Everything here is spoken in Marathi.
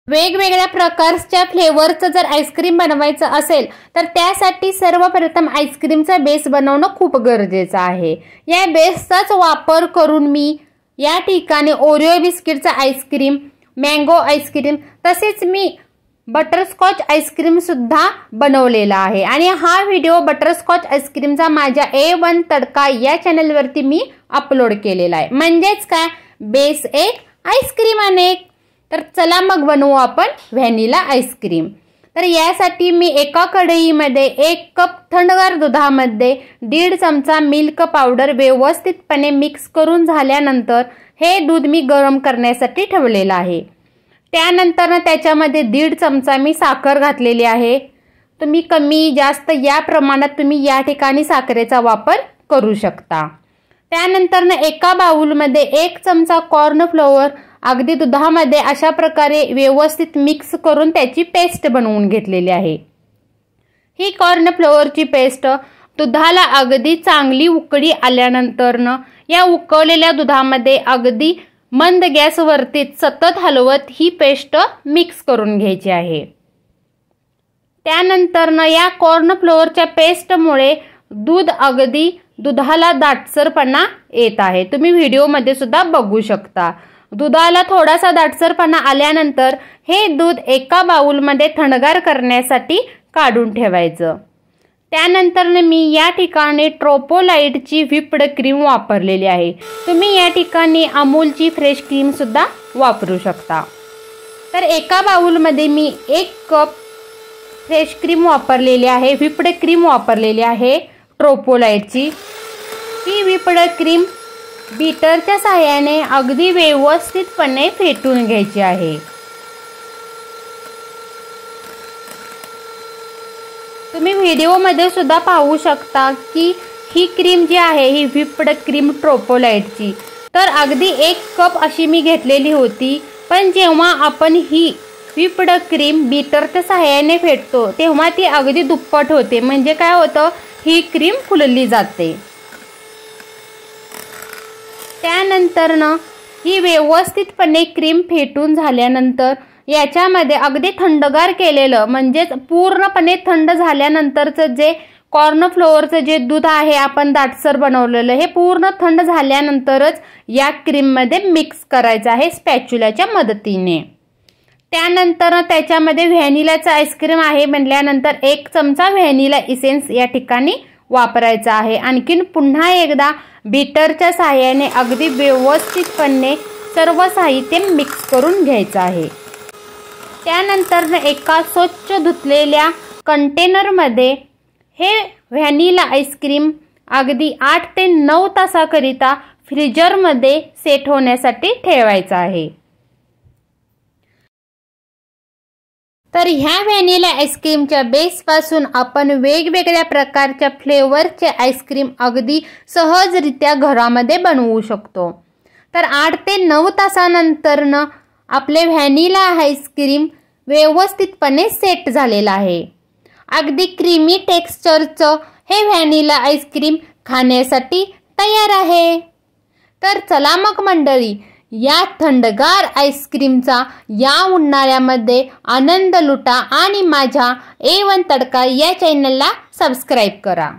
वेगवेगळ्या प्रकारच्या फ्लेवरचं जर आईस्क्रीम बनवायचं असेल तर त्यासाठी सर्वप्रथम आईस्क्रीमचा बेस बनवणं खूप गरजेचं आहे। या बेसचाच वापर करून मी या ठिकाणी ओरिओ बिस्किटचा आईस्क्रीम, मँगो आईस्क्रीम तसेच मी बटरस्कॉच आईस्क्रीम सुद्धा बनवलेला आहे आणि हा व्हिडिओ बटरस्कॉच आईस्क्रीमचा माझ्या A1 तडका या चॅनलवरती मी अपलोड केलेला आहे। म्हणजेच काय, बेस एक आईस्क्रीम अनेक। तर चला मग बनवू आपण व्हॅनिला आईस्क्रीम। तर यासाठी मी एका कढईमध्ये 1 कप थंडगार दुधामध्ये 1.5 चमचा मिल्क पावडर व्यवस्थितपणे मिक्स करून झाल्यानंतर हे दूध मी गरम करण्यासाठी ठेवलेलं आहे। त्यानंतर त्याच्यामध्ये 1.5 चमचा मी साखर घातलेली आहे। तुम्ही कमी जास्त या प्रमाणात तुम्ही या ठिकाणी साखरेचा वापर करू शकता। त्यानंतर एका बाउलमध्ये 1 चमचा कॉर्न फ्लोअर अगदी दुधामध्ये अशा प्रकारे व्यवस्थित मिक्स करून त्याची पेस्ट बनवून घेतलेली आहे। ही कॉर्न फ्लोअरची पेस्ट दुधाला अगदी चांगली उकळी आल्यानंतर या उकळलेल्या दुधामध्ये अगदी मंद गॅसवरती सतत हलवत ही पेस्ट मिक्स करून घ्यायची आहे। त्यानंतर या कॉर्न फ्लोअरच्या पेस्टमुळे दूध अगदी दुधाला दाटसरपणा येत आहे। तुम्ही व्हिडिओमध्ये सुद्धा बघू शकता। दुधाला थोडासा दाटसरपणा आल्यानंतर हे दूध एका बाउलमध्ये थंडगार करण्यासाठी काढून ठेवायचं। त्यानंतर मी या ठिकाणी ट्रोपोलाइटची व्हिप्ड क्रीम वापरलेली आहे। तुम्ही या ठिकाणी अमूलची फ्रेश क्रीम सुद्धा वापरू शकता। तर एका बाउलमध्ये मी 1 कप फ्रेश क्रीम वापरलेली आहे, व्हिप्ड क्रीम वापरलेली आहे ट्रोपोलाइटची। ही व्हिप्ड क्रीम बीटरच्या सहाय्याने अगदी व्यवस्थितपणे फेटून घ्यायची आहे। तुम्ही व्हिडिओमध्ये सुद्धा पाहू शकता की ही क्रीम जी आहे ही व्हिप्ड क्रीम ट्रोपोलाइटची तर अगदी 1 कप अशी मी घेतलेली होती, पण जेव्हा आपण ही व्हिप्ड क्रीम बीटरच्या सहाय्याने फेटतो तेव्हा ती अगदी दुप्पट होते। म्हणजे काय होतं, ही क्रीम फुलली जाते। त्यानंतर ही व्यवस्थितपणे क्रीम फेटून झाल्यानंतर याच्यामध्ये अगदी थंडगार केलेलं म्हणजेच पूर्णपणे थंड झाल्यानंतरचं जे कॉर्न फ्लोअरचं जे दूध आहे आपण दाटसर बनवलेलं हे पूर्ण थंड झाल्यानंतरच या क्रीममध्ये मिक्स करायचं आहे स्पॅच्युलाच्या मदतीने। त्यानंतर त्याच्यामध्ये व्हॅनिलाचा आईस्क्रीम आहे म्हटल्यानंतर 1 चमचा व्हॅनिला इसेन्स या ठिकाणी वापरायचा आहे। आणखीन पुन्हा एकदा बीटरच्या सहाय्याने अगदी व्यवस्थितपणे सर्व साहित्य मिक्स करून घ्यायचं आहे। त्यानंतर एका स्वच्छ धुतलेल्या कंटेनरमध्ये हे व्हॅनिला आईस्क्रीम अगदी 8 ते 9 तासाकरिता फ्रीजरमध्ये सेट होण्यासाठी ठेवायचं आहे। तर ह्या व्हॅनिला आईस्क्रीमच्या बेसपासून आपण वेगवेगळ्या प्रकारच्या फ्लेवरचे आईस्क्रीम अगदी सहजरित्या घरामध्ये बनवू शकतो। तर 8 ते 9 तासानंतर आपले व्हॅनिला आईस्क्रीम व्यवस्थितपणे सेट झालेला आहे। अगदी क्रीमी टेक्स्चरचं हे व्हॅनिला आईस्क्रीम खाण्यासाठी तयार आहे। तर चला मग मंडळी, या थंडगार आईस्क्रीमचा या उन्हाळ्यामध्ये आनंद लुटा आणि माझ्या A1 तडका या चॅनलला सबस्क्राइब करा।